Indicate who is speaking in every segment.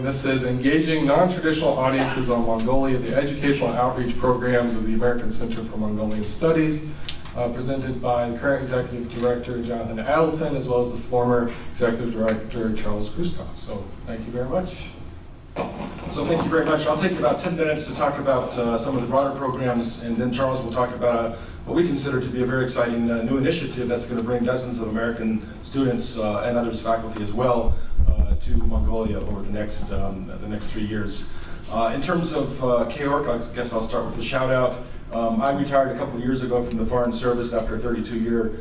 Speaker 1: and this is Engaging Non-Traditional Audiences on Mongolia, the Educational Outreach Programs of the American Center for Mongolian Studies, presented by current Executive Director Jonathan Addleton, as well as the former Executive Director Charles Krusekopf. So thank you very much.
Speaker 2: So thank you very much. I'll take about 10 minutes to talk about some of the broader programs, and then Charles will talk about what we consider to be a very exciting new initiative that's going to bring dozens of American students and others faculty as well to Mongolia over the next 3 years. In terms of KORC, I guess I'll start with the shout out. I retired a couple of years ago from the Foreign Service after a 32-year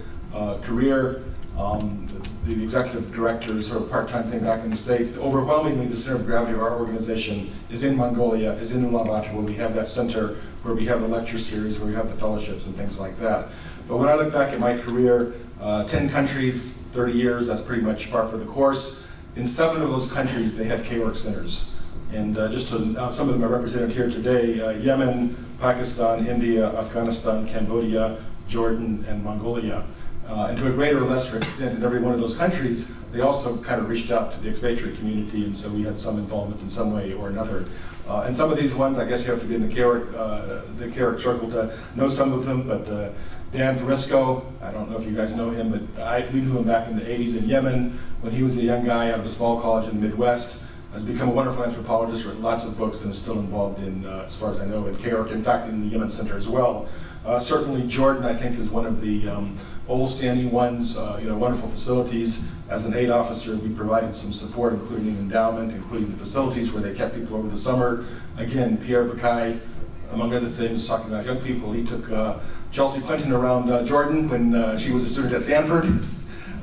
Speaker 2: career. The executive director is sort of a part-time thing back in the States. Overwhelmingly, the center of gravity of our organization is in Mongolia, is in Ulaanbaatar, where we have that center, where we have the lecture series, where we have the fellowships and things like that. But when I look back at my career, 10 countries, 30 years, that's pretty much par for the course. In 7 of those countries, they had KORC centers. And some of them are represented here today: Yemen, Pakistan, India, Afghanistan, Cambodia, Jordan, and Mongolia. And to a greater or lesser extent, in every one of those countries, they also kind of reached out to the expatriate community, and so we had some involvement in some way or another. And some of these ones, I guess you have to be in the KORC circle to know some of them, but Dan Verisco, I don't know if you guys know him, but we knew him back in the 80s in Yemen when he was a young guy out of a small college in the Midwest. Has become a wonderful anthropologist, written lots of books, and is still involved in, as far as I know, in KORC, in fact, in the Yemen Center as well. Certainly Jordan, I think, is one of the old-standing ones, wonderful facilities. As an aid officer, we provided some support, including an endowment, including the facilities where they kept people over the summer. Again, Pierre Bukai, among other things, talking about young people. He took Chelsea Clinton around Jordan when she was a student at Stanford,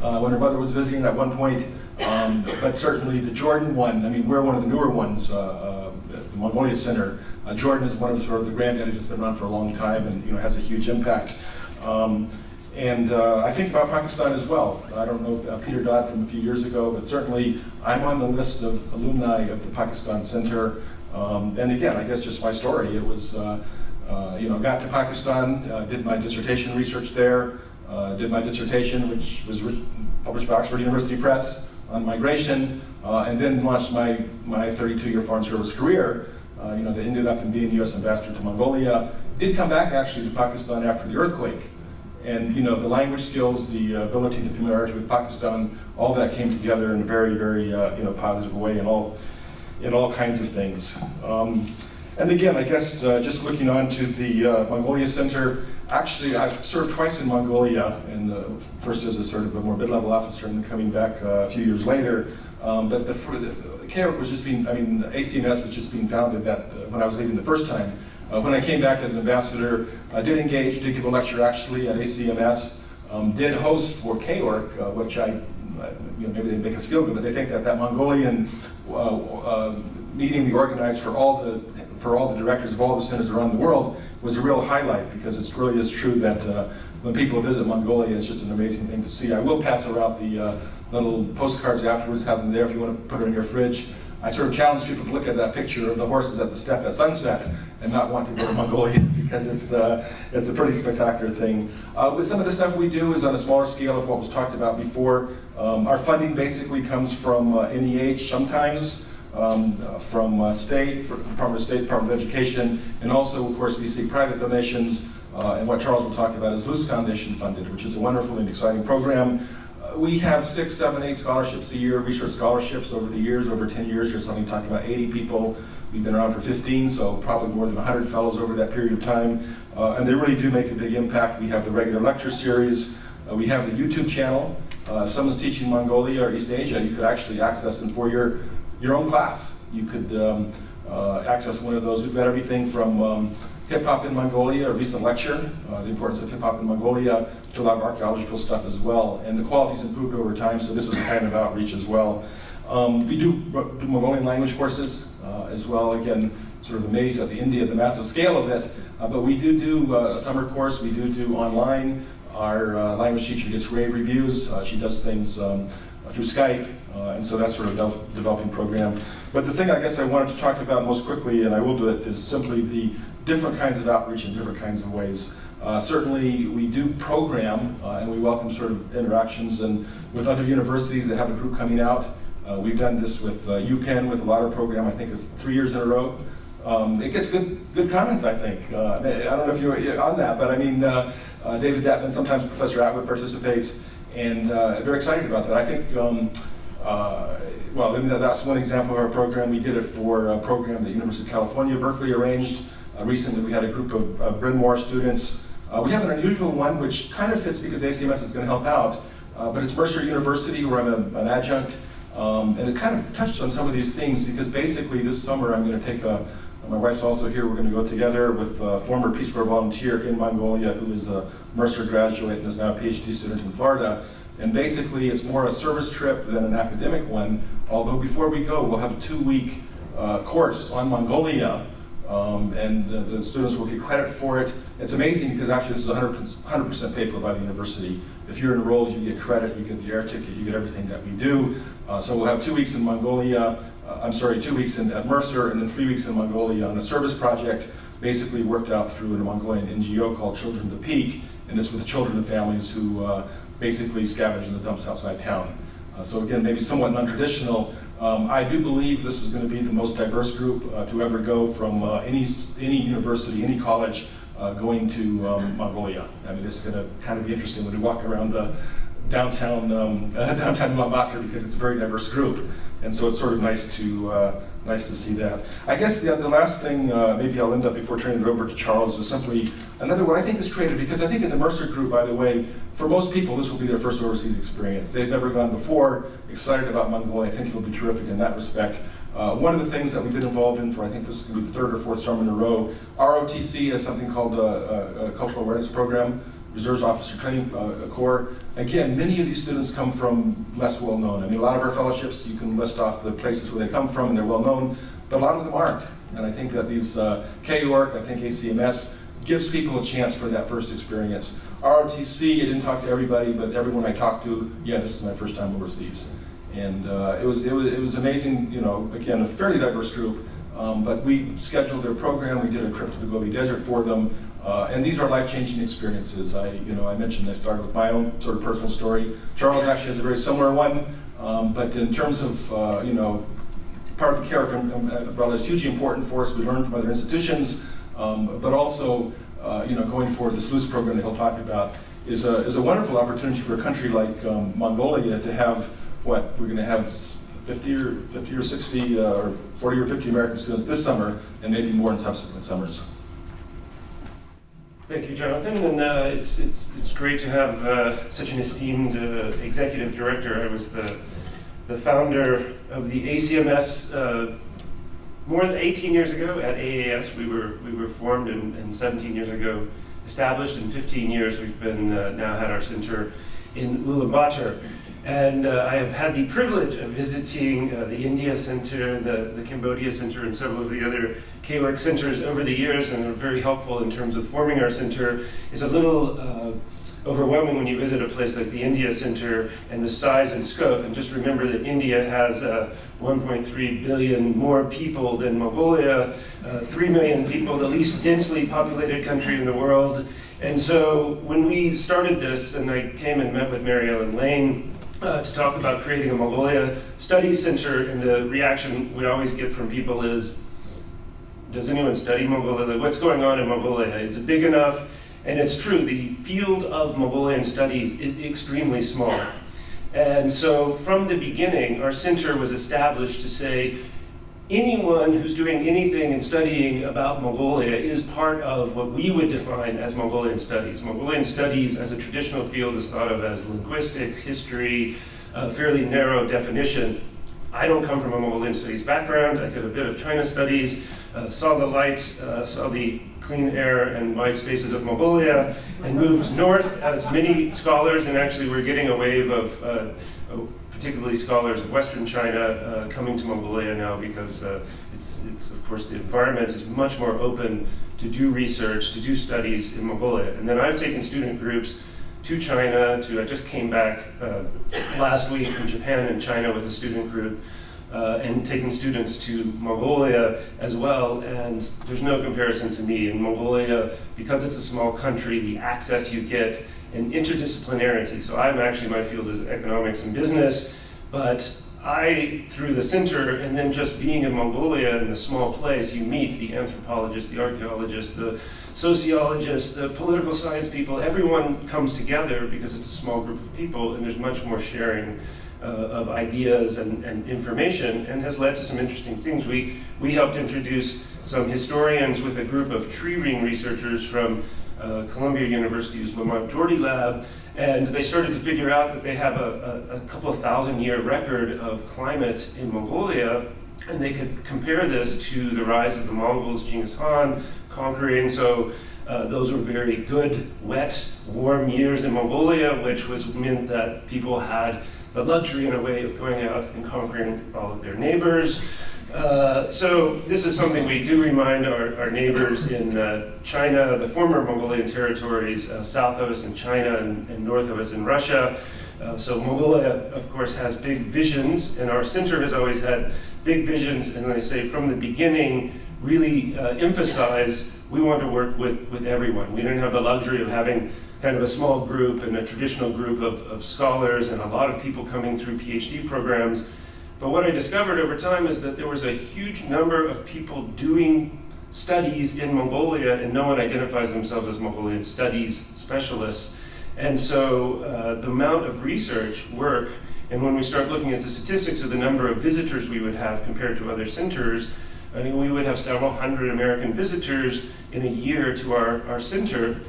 Speaker 2: when her mother was visiting at one point. But certainly the Jordan one, I mean, we're one of the newer ones, the Mongolia Center. Jordan is one of sort of the granddaddies that's been around for a long time and has a huge impact. I think about Pakistan as well. I don't know Peter Dodd from a few years ago, but certainly I'm on the list of alumni of the Pakistan Center. And again, I guess just my story. It was, got to Pakistan, did my dissertation research there, did my dissertation, which was published by Oxford University Press on migration, and then launched my 32-year Foreign Service career. That ended up in being U.S. ambassador to Mongolia. Did come back actually to Pakistan after the earthquake. And the language skills, the ability to familiarity with Pakistan, all that came together in a very, very positive way in all kinds of things. And again, I guess just looking on to the Mongolia Center, actually I've served twice in Mongolia, and first as a sort of a more mid-level officer and then coming back a few years later. But the KORC was just ACMS was just being founded when I was leaving the first time. When I came back as ambassador, I did give a lecture actually at ACMS, did host for KORC, which maybe they make us feel good, but they think that Mongolian meeting we organized for all the directors of all the centers around the world was a real highlight, because it really is true that when people visit Mongolia, it's just an amazing thing to see. I will pass around the little postcards afterwards, have them there if you want to put it in your fridge. I sort of challenge people to look at that picture of the horses at the steppe at sunset and not want to go to Mongolia, because it's a pretty spectacular thing. With some of the stuff we do is on a smaller scale of what was talked about before. Our funding basically comes from NEH sometimes, from state, from Department of State, Department of Education, and also, of course, we seek private donations. And what Charles will talk about is Luce Foundation funded, which is a wonderful and exciting program. We have 6, 7, 8 scholarships a year, research scholarships over the years. Over 10 years, there's something talking about 80 people. We've been around for 15, so probably more than 100 fellows over that period of time. And they really do make a big impact. We have the regular lecture series. We have the YouTube channel. If someone's teaching Mongolia or East Asia, you could actually access them for your own class. You could access one of those. We've got everything from hip-hop in Mongolia, a recent lecture, the importance of hip-hop in Mongolia, to a lot of archaeological stuff as well. And the quality's improved over time, so this is a kind of outreach as well. We do Mongolian language courses as well. Again, sort of amazed at the massive scale of it. But we do a summer course. We do online. Our language teacher gets rave reviews. She does things through Skype. And so that's sort of a developing program. But the thing I guess I wanted to talk about most quickly, and I will do it, is simply the different kinds of outreach in different kinds of ways. Certainly we do program and we welcome sort of interactions and with other universities that have a group coming out. We've done this with UPenn with a lottery program, I think it's 3 years in a row. It gets good comments, I think. I don't know if you're on that, but I mean, David Datman, sometimes Professor Atwood participates, and very excited about that. I think, well, that's one example of our program. We did it for a program that University of California, Berkeley arranged. Recently, we had a group of Bryn Mawr students. We have an unusual one, which kind of fits because ACMS is going to help out, but it's Mercer University, where I'm an adjunct, and it kind of touched on some of these things, because basically this summer I'm going to take my wife's also here, we're going to go together with a former Peace Corps volunteer in Mongolia who is a Mercer graduate and is now a PhD student in Florida. And basically it's more a service trip than an academic one, although before we go we'll have a 2-week course on Mongolia, and the students will get credit for it. It's amazing because actually this is 100% paid for by the university. If you're enrolled, you get credit, you get the air ticket, you get everything that we do. So we'll have 2 weeks in Mongolia, 2 weeks at Mercer, and then 3 weeks in Mongolia on a service project, basically worked out through a Mongolian NGO called Children of the Peak, and it's with children and families who basically scavenge in the dumps outside town. So again, maybe somewhat non-traditional. I do believe this is going to be the most diverse group to ever go from any university, any college, going to Mongolia. I mean, this is going to kind of be interesting when we walk around the downtown Ulaanbaatar, because it's a very diverse group, and so it's sort of nice to see that. I guess the last thing, maybe I'll end up before turning it over to Charles, is simply another one I think is creative, because I think in the Mercer group, by the way, for most people this will be their first overseas experience. They've never gone before, excited about Mongolia. I think it'll be terrific in that respect. One of the things that we've been involved in for, I think this is going to be the 3rd or 4th summer in a row, ROTC has something called a Cultural Awareness Program, Reserves Officer Training Corps. Again, many of these students come from less well-known. I mean, a lot of our fellowships, you can list off the places where they come from and they're well-known, but a lot of them aren't. And I think that these KUARC, I think ACMS, gives people a chance for that first experience. ROTC, I didn't talk to everybody, but everyone I talked to, yeah, this is my first time overseas. And it was amazing, you know, again, a fairly diverse group, but we scheduled their program, we did a trip to the Gobi Desert for them, and these are life-changing experiences. I mentioned I started with my own sort of personal story. Charles actually has a very similar one, but in terms of, part of the care umbrella is hugely important for us. We learn from other institutions, but also, going forward, this loose program that he'll talk about is a wonderful opportunity for a country like Mongolia to have we're going to have 50 or 60 or 40 or 50 American students this summer, and maybe more in subsequent summers.
Speaker 3: Thank you, Jonathan, and it's great to have such an esteemed executive director. I was the founder of the ACMS more than 18 years ago at AAS. We were formed and 17 years ago established. In 15 years, we've been now had our center in Ulaanbaatar. And I have had the privilege of visiting the India Center, the Cambodia Center, and several of the other KUARC centers over the years, and they're very helpful in terms of forming our center. It's a little overwhelming when you visit a place like the India Center and the size and scope. And just remember that India has 1.3 billion more people than Mongolia, 3 million people, the least densely populated country in the world. And so when we started this, and I came and met with Mary Ellen Lane, to talk about creating a Mongolia Studies Center, and the reaction we always get from people is, does anyone study Mongolia? Like, what's going on in Mongolia? Is it big enough? And it's true, the field of Mongolian studies is extremely small. And so from the beginning, our center was established to say, anyone who's doing anything and studying about Mongolia is part of what we would define as Mongolian studies. Mongolian studies as a traditional field is thought of as linguistics, history, a fairly narrow definition. I don't come from a Mongolian studies background. I did a bit of China studies, saw the lights, saw the clean air and wide spaces of Mongolia, and moved north as many scholars, and actually we're getting a wave of particularly scholars of Western China coming to Mongolia now, because it's of course the environment is much more open to do research, to do studies in Mongolia. And then I've taken student groups to China, I just came back last week from Japan and China with a student group, and taken students to Mongolia as well, and there's no comparison to me. In Mongolia, because it's a small country, the access you get and interdisciplinarity. So my field is economics and business, but through the center, and then just being in Mongolia in a small place, you meet the anthropologists, the archaeologists, the sociologists, the political science people. Everyone comes together because it's a small group of people, and there's much more sharing of ideas and information, and has led to some interesting things. We helped introduce some historians with a group of tree ring researchers from Columbia University's Lamont Doherty Lab, and they started to figure out that they have a couple of thousand-year record of climate in Mongolia, and they could compare this to the rise of the Mongols, Genghis Khan conquering. So those were very good, wet, warm years in Mongolia, which meant that people had the luxury in a way of going out and conquering all of their neighbors. So this is something we do remind our neighbors in China, the former Mongolian territories, south of us in China and north of us in Russia. So Mongolia, of course, has big visions, and our center has always had big visions, and I say from the beginning, really emphasized we want to work with everyone. We didn't have the luxury of having kind of a small group and a traditional group of scholars and a lot of people coming through PhD programs. But what I discovered over time is that there was a huge number of people doing studies in Mongolia, and no one identifies themselves as Mongolian studies specialists. And so the amount of research work, and when we start looking at the statistics of the number of visitors we would have compared to other centers, I mean, we would have several hundred American visitors in a year to our center,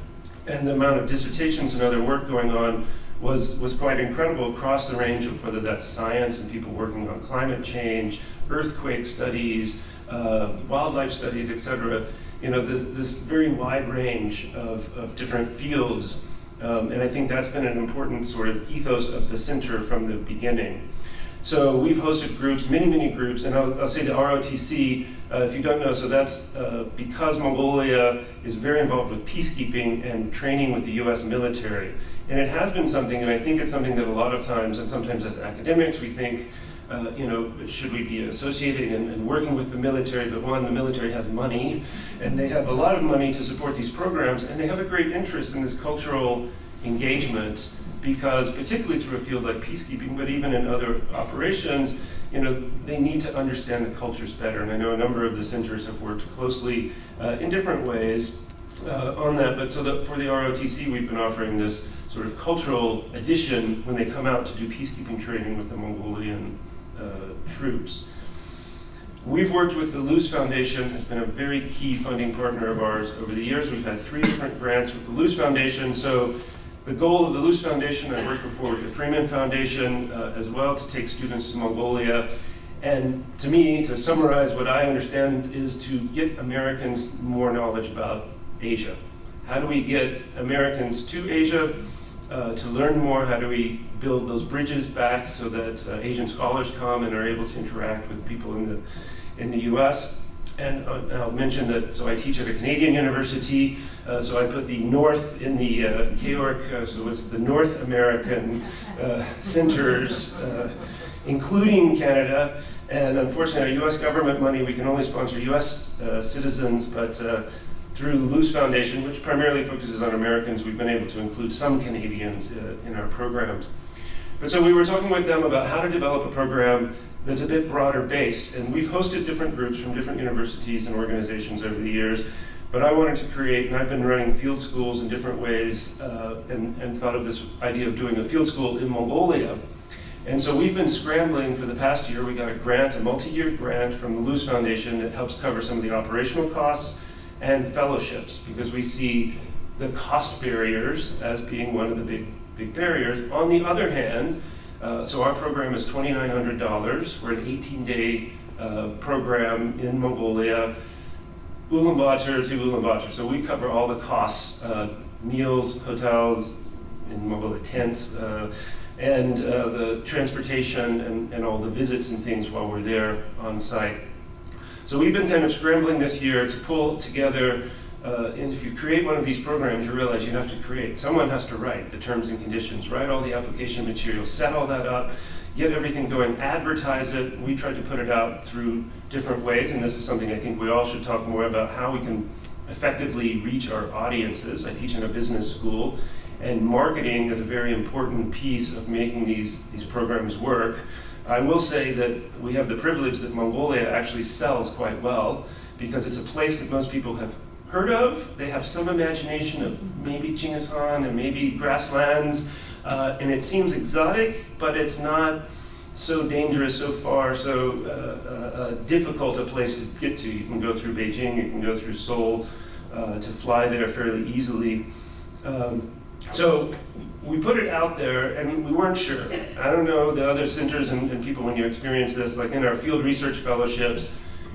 Speaker 3: and the amount of dissertations and other work going on was quite incredible across the range of whether that's science and people working on climate change, earthquake studies, wildlife studies, etc. You know, this very wide range of different fields. And I think that's been an important sort of ethos of the center from the beginning. So we've hosted groups, many groups, and I'll say the ROTC, if you don't know, so that's because Mongolia is very involved with peacekeeping and training with the US military. And it has been something, and I think it's something that a lot of times, and sometimes as academics, we think, you know, should we be associating and working with the military? But one, the military has money, and they have a lot of money to support these programs, and they have a great interest in this cultural engagement, because particularly through a field like peacekeeping, but even in other operations, you know, they need to understand the cultures better. And I know a number of the centers have worked closely in different ways on that. But so for the ROTC, we've been offering this sort of cultural addition when they come out to do peacekeeping training with the Mongolian troops. We've worked with the Luce Foundation, has been a very key funding partner of ours over the years. We've had 3 different grants with the Luce Foundation. So the goal of the Luce Foundation, I worked before with the Freeman Foundation as well, to take students to Mongolia. And to me, to summarize what I understand, is to get Americans more knowledge about Asia. How do we get Americans to Asia to learn more? How do we build those bridges back so that Asian scholars come and are able to interact with people in the US? And I'll mention that, so I teach at a Canadian university, so I put the North in the KORC, so it's the North American centers, including Canada. And unfortunately, our US government money, we can only sponsor US citizens, but through the Luce Foundation, which primarily focuses on Americans, we've been able to include some Canadians in our programs. But so we were talking with them about how to develop a program that's a bit broader based, and we've hosted different groups from different universities and organizations over the years, but I wanted to create, and I've been running field schools in different ways, and thought of this idea of doing a field school in Mongolia. And so we've been scrambling for the past year. We got a grant, a multi-year grant from the Luce Foundation that helps cover some of the operational costs and fellowships, because we see the cost barriers as being one of the big barriers. On the other hand, so our program is $2,900 for an 18-day program in Mongolia, Ulaanbaatar to Ulaanbaatar. So we cover all the costs, meals, hotels, in Mongolia tents, and the transportation and all the visits and things while we're there on site. So we've been kind of scrambling this year to pull together, and if you create one of these programs, you realize you have to create. Someone has to write the terms and conditions, write all the application materials, set all that up, get everything going, advertise it. We tried to put it out through different ways, and this is something I think we all should talk more about, how we can effectively reach our audiences. I teach in a business school, and marketing is a very important piece of making these programs work. I will say that we have the privilege that Mongolia actually sells quite well, because it's a place that most people have heard of. They have some imagination of maybe Genghis Khan and maybe grasslands, and it seems exotic, but it's not so dangerous, so far, so difficult a place to get to. You can go through Beijing, you can go through Seoul, to fly there fairly easily. So we put it out there, and we weren't sure. I don't know the other centers and people when you experience this, like in our field research fellowships,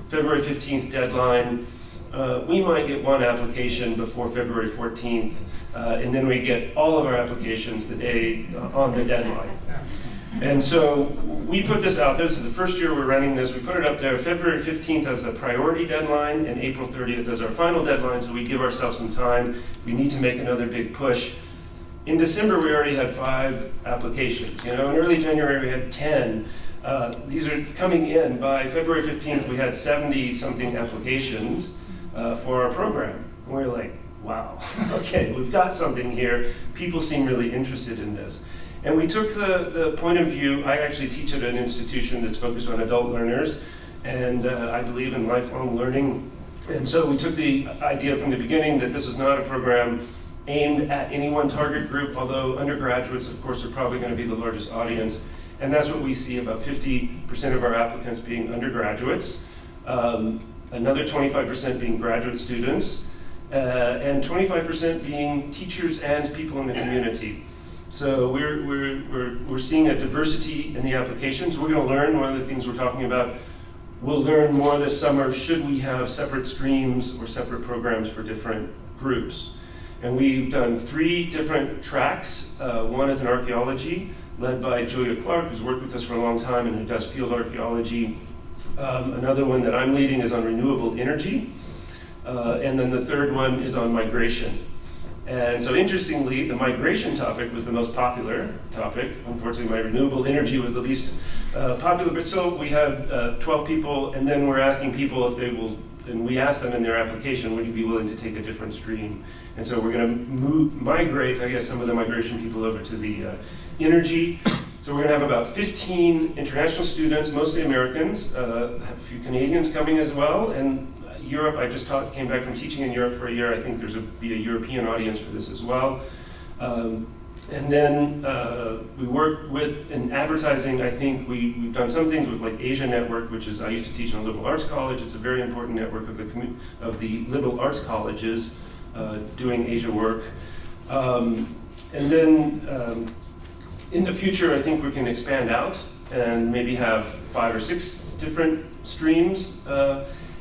Speaker 3: February 15th deadline, we might get one application before February 14th, and then we get all of our applications the day on the deadline. And so we put this out there. This is the first year we're running this. We put it up there February 15th as the priority deadline and April 30th as our final deadline, so we give ourselves some time if we need to make another big push. In December, we already had 5 applications. In early January, we had 10. These are coming in. By February 15th, we had 70-something applications for our program. And we were like, wow, okay, we've got something here. People seem really interested in this. And we took the point of view. I actually teach at an institution that's focused on adult learners, and I believe in lifelong learning. And so we took the idea from the beginning that this is not a program aimed at any one target group, although undergraduates, of course, are probably going to be the largest audience. And that's what we see, about 50% of our applicants being undergraduates, another 25% being graduate students, and 25% being teachers and people in the community. So we're seeing a diversity in the applications. We're going to learn. One of the things we're talking about, we'll learn more this summer, should we have separate streams or separate programs for different groups. And we've done 3 different tracks. One is in archaeology, led by Julia Clark, who's worked with us for a long time and who does field archaeology. Another one that I'm leading is on renewable energy. And then the third one is on migration. And so interestingly, the migration topic was the most popular topic. Unfortunately, my renewable energy was the least popular. But so we had 12 people, and then we're asking people if they will, and we asked them in their application, would you be willing to take a different stream? And so we're going to migrate, I guess, some of the migration people over to the energy. So we're going to have about 15 international students, mostly Americans, a few Canadians coming as well, and Europe. I just came back from teaching in Europe for a year. I think there's be a European audience for this as well. And then we work with, in advertising, I think we've done some things with like Asia Network, which is, I used to teach in a liberal arts college. It's a very important network of the liberal arts colleges doing Asia work. And then in the future, I think we can expand out and maybe have 5 or 6 different streams.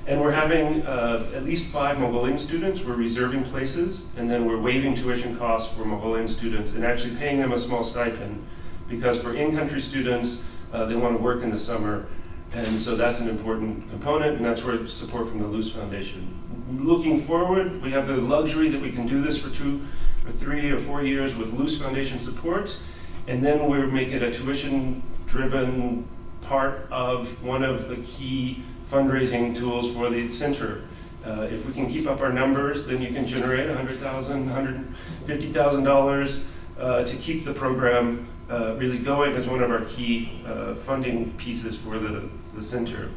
Speaker 3: And we're having at least 5 Mongolian students. We're reserving places, and then we're waiving tuition costs for Mongolian students and actually paying them a small stipend, because for in-country students, they want to work in the summer. And so that's an important component, and that's where support from the Luce Foundation. Looking forward, we have the luxury that we can do this for 2 or 3 or 4 years with Luce Foundation support, and then we'll make it a tuition-driven part of one of the key fundraising tools for the center. If we can keep up our numbers, then you can generate $100,000, $150,000 to keep the program really going as one of our key funding pieces for the center.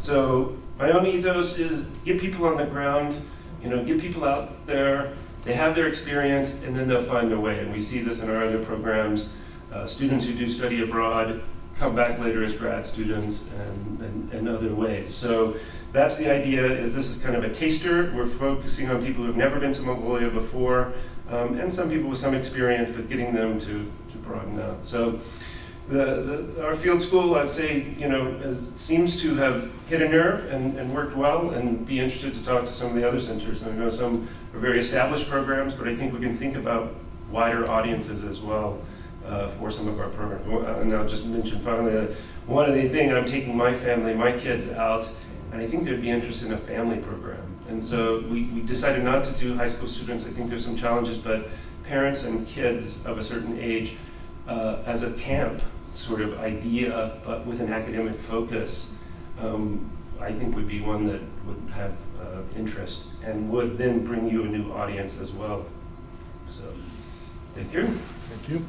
Speaker 3: So my own ethos is get people on the ground, get people out there, they have their experience, and then they'll find their way. And we see this in our other programs. Students who do study abroad come back later as grad students and other ways. So that's the idea, is this is kind of a taster. We're focusing on people who've never been to Mongolia before, and some people with some experience, but getting them to broaden out. So our field school, I'd say, seems to have hit a nerve and worked well, and be interested to talk to some of the other centers. I know some are very established programs, but I think we can think about wider audiences as well. For some of our programs. And I'll just mention finally, one of the things, I'm taking my family, my kids out, and I think they'd be interested in a family program. And so we decided not to do high school students. I think there's some challenges, but parents and kids of a certain age as a camp sort of idea, but with an academic focus, I think would be one that would have interest and would then bring you a new audience as well. So, thank you.
Speaker 4: Thank you.